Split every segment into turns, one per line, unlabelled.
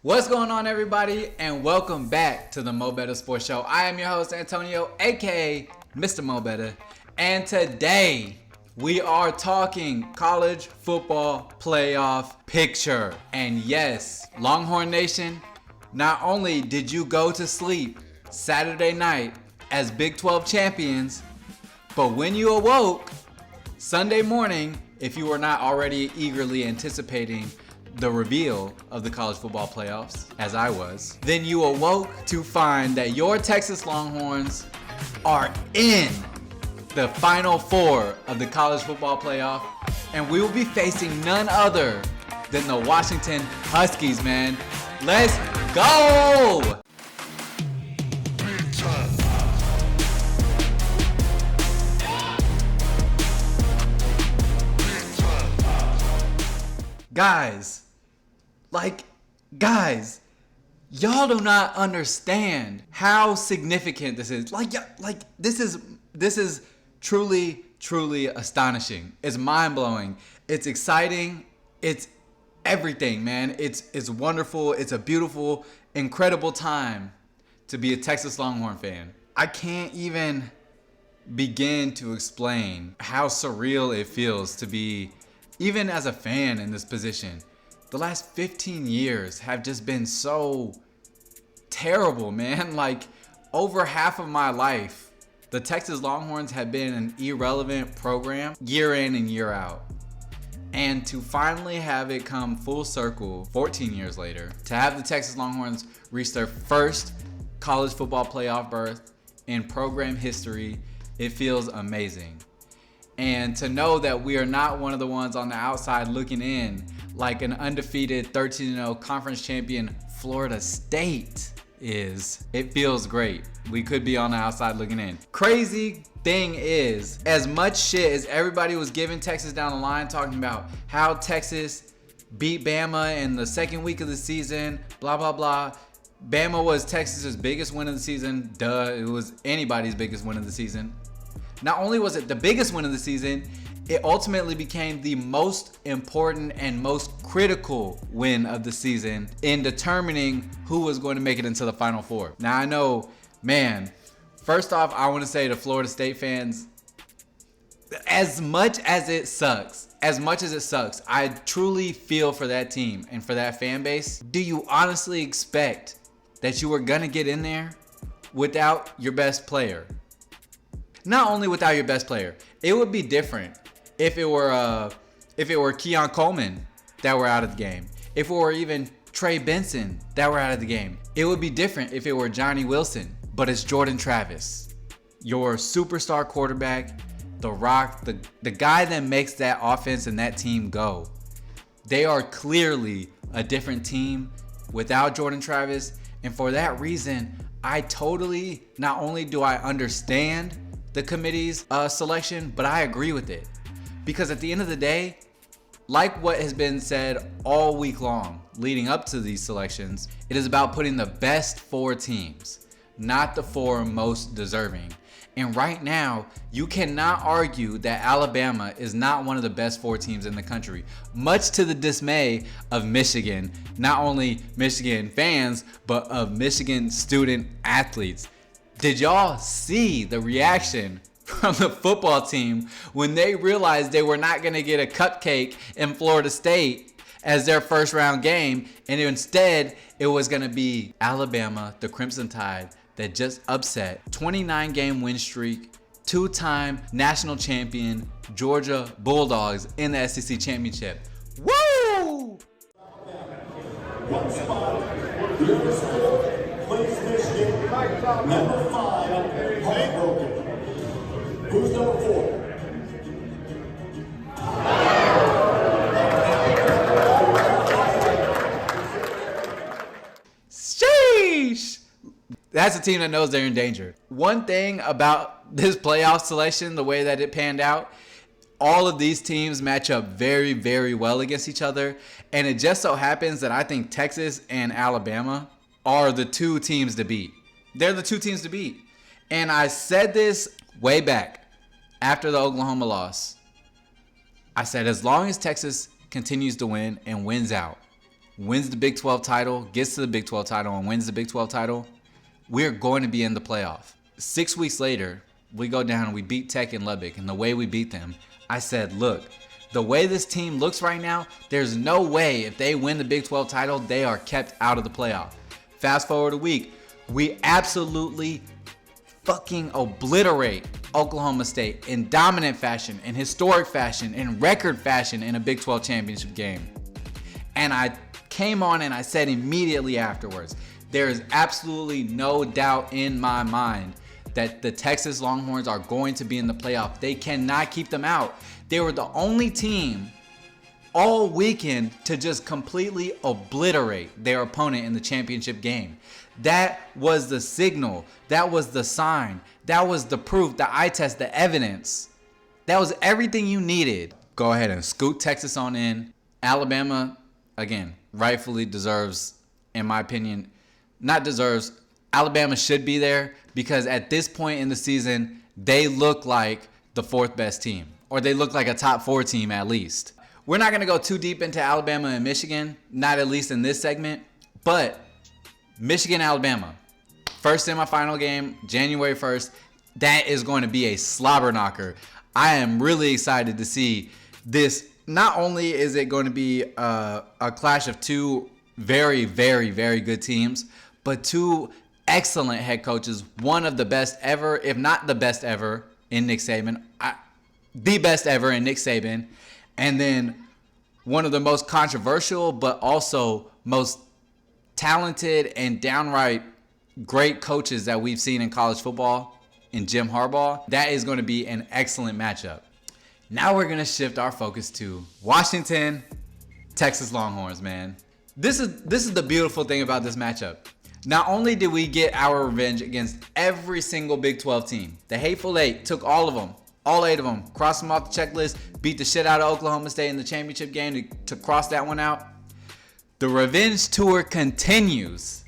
What's going on, everybody, and welcome back to the MoBetta Sports Show. I am your host, Antonio, aka Mr.MoBetta, and today we are talking college football playoff picture. And yes, Longhorn Nation, not only did you go to sleep Saturday night as Big 12 champions, but when you awoke Sunday morning, if you were not already eagerly anticipating the reveal of the college football playoffs, as I was, then you awoke to find that your Texas Longhorns are in the Final Four of the college football playoff, and we will be facing none other than the Washington Huskies, man. Let's go! Guys, y'all do not understand how significant this is. This is truly astonishing. It's mind-blowing. It's exciting. It's everything, man. It's wonderful. It's a beautiful, incredible time to be a Texas Longhorn fan. I can't even begin to explain how surreal it feels to be, even as a fan, in this position. The last 15 years have just been so terrible, man. Like, over half of my life, the Texas Longhorns have been an irrelevant program year in and year out. And to finally have it come full circle 14 years later, to have the Texas Longhorns reach their first college football playoff berth in program history, it feels amazing. And to know that we are not one of the ones on the outside looking in, like an undefeated 13-0 conference champion Florida State is, it feels great. We could be on the outside looking in. Crazy thing is, as much shit as everybody was giving Texas down the line, talking about how Texas beat Bama in the second week of the season, blah, blah, blah. Bama was Texas's biggest win of the season. Duh, it was anybody's biggest win of the season. Not only was it the biggest win of the season, it ultimately became the most important and most critical win of the season in determining who was going to make it into the Final Four. Now, I know, man, first off, I want to say to Florida State fans, as much as it sucks, I truly feel for that team and for that fan base. Do you honestly expect that you were going to get in there without your best player? Not only without your best player, it would be different if it were Keon Coleman that were out of the game. If it were even Trey Benson that were out of the game. It would be different if it were Johnny Wilson. But it's Jordan Travis, your superstar quarterback, the rock, the guy that makes that offense and that team go. They are clearly a different team without Jordan Travis. And for that reason, I totally, not only do I understand the committee's selection, but I agree with it. Because at the end of the day, like what has been said all week long leading up to these selections, it is about putting the best four teams, not the four most deserving. And right now, you cannot argue that Alabama is not one of the best four teams in the country, much to the dismay of Michigan, not only Michigan fans, but of Michigan student athletes. Did y'all see the reaction from the football team when they realized they were not going to get a cupcake in Florida State as their first round game, and instead it was going to be Alabama, the Crimson Tide, that just upset 29-game win streak, two-time national champion Georgia Bulldogs in the SEC championship. Woo!
One spot, your score, plays Michigan, number 5, heartbroken. Who's number 4?
Sheesh! That's a team that knows they're in danger. One thing about this playoff selection, the way that it panned out, all of these teams match up very, very well against each other. And it just so happens that I think Texas and Alabama are the two teams to beat. They're the two teams to beat. And I said this way back after the Oklahoma loss. I said, as long as Texas continues to win and wins out, wins the Big 12 title, gets to the Big 12 title, and wins the Big 12 title, we're going to be in the playoff. 6 weeks later, we go down and we beat Tech in Lubbock. And the way we beat them, I said, look, the way this team looks right now, there's no way if they win the Big 12 title, they are kept out of the playoff. Fast forward a week, we absolutely fucking obliterate Oklahoma State in dominant fashion, in historic fashion, in record fashion in a Big 12 championship game. And I came on and I said immediately afterwards, there is absolutely no doubt in my mind that the Texas Longhorns are going to be in the playoff. They cannot keep them out. They were the only team all weekend to just completely obliterate their opponent in the championship game. That was the signal. That was the sign. That was the proof, the eye test, the evidence. That was everything you needed. Go ahead and scoot Texas on in. Alabama, again, rightfully deserves, in my opinion, not deserves, Alabama should be there because at this point in the season, they look like the fourth best team, or they look like a top 4 team at least. We're not going to go too deep into Alabama and Michigan, not at least in this segment, but Michigan, Alabama, first semifinal game, January 1st, that is going to be a slobber knocker. I am really excited to see this. Not only is it going to be a clash of two very, very, very good teams, but two excellent head coaches, one of the best ever, if not the best ever, in Nick Saban, the best ever in Nick Saban, and then one of the most controversial but also most talented and downright great coaches that we've seen in college football, in Jim Harbaugh. That is going to be an excellent matchup. Now we're going to shift our focus to Washington, Texas Longhorns, man. This is the beautiful thing about this matchup. Not only did we get our revenge against every single Big 12 team, the Hateful Eight took all of them, all 8 of them, crossed them off the checklist, beat the shit out of Oklahoma State in the championship game to cross that one out. The revenge tour continues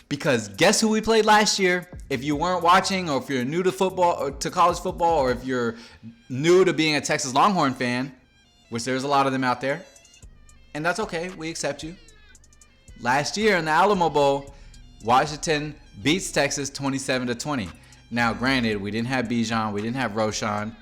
because guess who we played last year? If you weren't watching, or if you're new to football or to college football, or if you're new to being a Texas Longhorn fan, which there's a lot of them out there, and that's okay, we accept you. Last year in the Alamo Bowl, Washington beats Texas 27-20. Now, granted, we didn't have Bijan, we didn't have Roshan,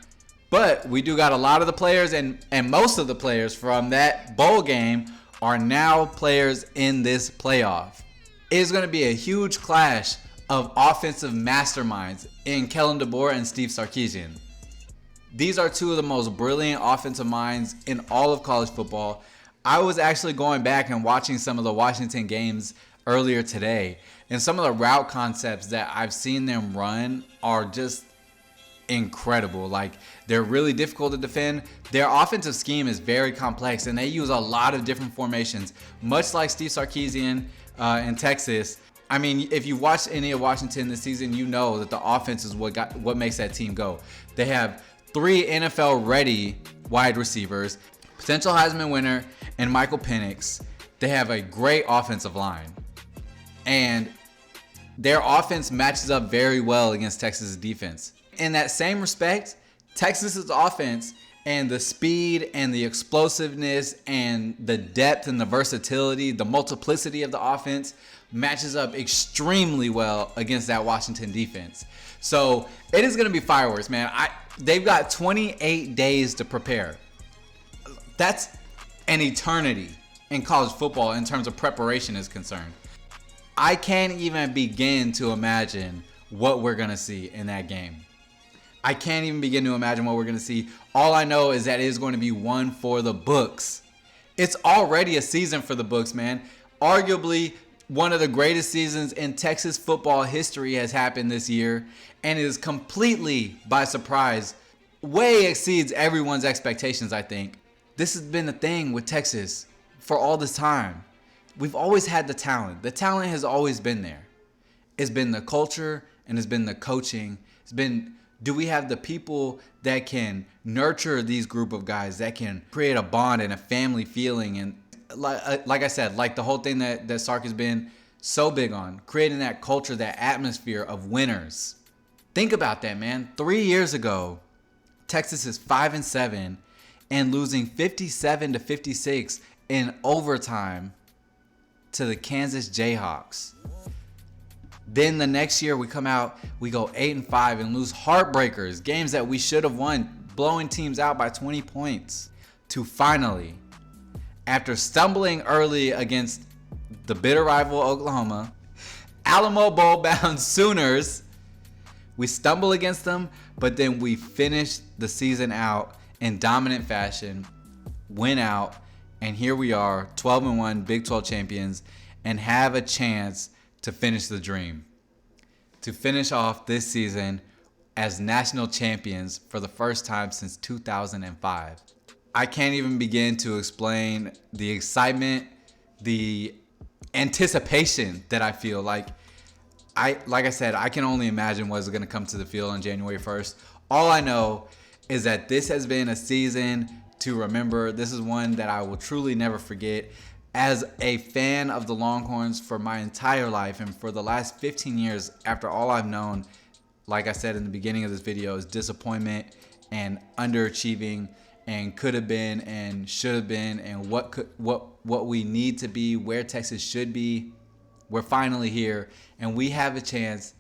but we do got a lot of the players, and most of the players from that bowl game are now players in this playoff. It is going to be a huge clash of offensive masterminds in Kellen DeBoer and Steve Sarkisian. These are two of the most brilliant offensive minds in all of college football. I was actually going back and watching some of the Washington games earlier today, and some of the route concepts that I've seen them run are just incredible. Like, they're really difficult to defend. Their offensive scheme is very complex, and they use a lot of different formations, much like Steve Sarkisian in Texas. I mean, if you've watched any of Washington this season, you know that the offense is what makes that team go. They have 3 NFL-ready wide receivers, potential Heisman winner, and Michael Penix. They have a great offensive line. And their offense matches up very well against Texas' defense. In that same respect, Texas' offense and the speed and the explosiveness and the depth and the versatility, the multiplicity of the offense matches up extremely well against that Washington defense. So it is going to be fireworks, man. They've got 28 days to prepare. That's an eternity in college football in terms of preparation is concerned. I can't even begin to imagine what we're going to see in that game. I can't even begin to imagine what we're going to see. All I know is that it is going to be one for the books. It's already a season for the books, man. Arguably, one of the greatest seasons in Texas football history has happened this year, and it is completely by surprise. Way exceeds everyone's expectations, I think. This has been the thing with Texas for all this time. We've always had the talent. The talent has always been there. It's been the culture and it's been the coaching. It's been, do we have the people that can nurture these group of guys, that can create a bond and a family feeling? And like I said, like the whole thing that Sark has been so big on, creating that culture, that atmosphere of winners. Think about that, man. 3 years ago, Texas is 5-7 and losing 57-56 in overtime to the Kansas Jayhawks. Then the next year we come out, we go 8-5 and lose heartbreakers, games that we should have won, blowing teams out by 20 points. To finally, after stumbling early against the bitter rival Oklahoma, Alamo Bowl bound Sooners, we stumble against them, but then we finish the season out in dominant fashion, win out, and here we are, 12-1 Big 12 champions, and have a chance to finish the dream. To finish off this season as national champions for the first time since 2005. I can't even begin to explain the excitement, the anticipation that I feel. Like I said, I can only imagine what's going to come to the field on January 1st. All I know is that this has been a season to remember. This is one that I will truly never forget. As a fan of the Longhorns for my entire life and for the last 15 years, after all I've known, like I said in the beginning of this video, is disappointment and underachieving and could have been and should have been and what we need to be, where Texas should be. We're finally here, and we have a chance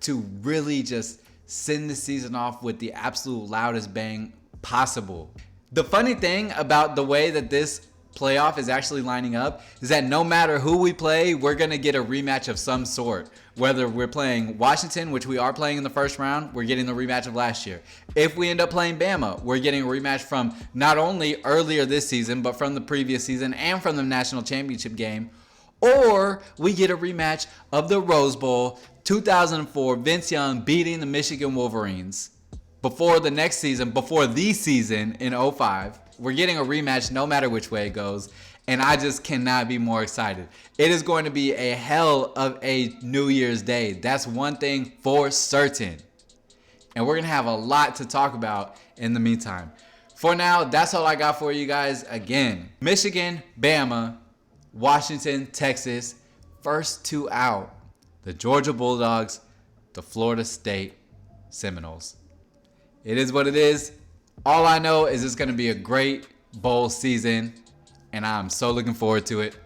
to really just send the season off with the absolute loudest bang possible. The funny thing about the way that this playoff is actually lining up is that no matter who we play, we're going to get a rematch of some sort. Whether we're playing Washington, which we are playing in the first round, we're getting the rematch of last year. If we end up playing Bama, we're getting a rematch from not only earlier this season, but from the previous season and from the national championship game. Or we get a rematch of the Rose Bowl, 2004, Vince Young beating the Michigan Wolverines. Before the next season, before the season in 05. We're getting a rematch no matter which way it goes, and I just cannot be more excited. It is going to be a hell of a New Year's Day. That's one thing for certain. And we're going to have a lot to talk about in the meantime. For now, that's all I got for you guys. Again, Michigan, Bama, Washington, Texas, first two out. The Georgia Bulldogs, the Florida State Seminoles. It is what it is. All I know is it's going to be a great bowl season, and I'm so looking forward to it.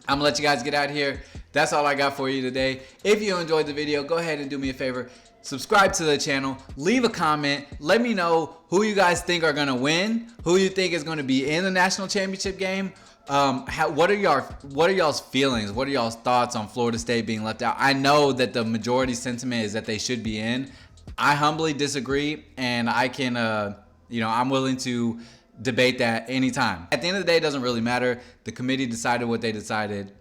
I'm going to let you guys get out of here. That's all I got for you today. If you enjoyed the video, go ahead and do me a favor. Subscribe to the channel. Leave a comment. Let me know who you guys think are going to win, who you think is going to be in the national championship game. What are y'all's feelings? What are y'all's thoughts on Florida State being left out? I know that the majority sentiment is that they should be in. I humbly disagree, and I can, I'm willing to debate that anytime. At the end of the day, it doesn't really matter. The committee decided what they decided.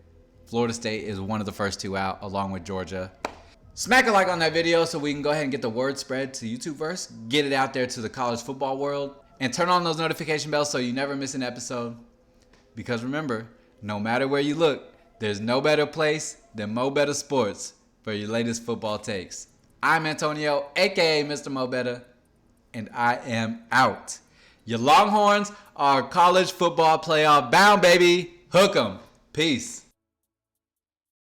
Florida State is one of the first two out, along with Georgia. Smack a like on that video so we can go ahead and get the word spread to YouTubeverse, get it out there to the college football world, and turn on those notification bells so you never miss an episode. Because remember, no matter where you look, there's no better place than MoBetta Sports for your latest football takes. I'm Antonio, aka Mr.MoBetta, and I am out. Your Longhorns are college football playoff bound, baby. Hook 'em. Peace.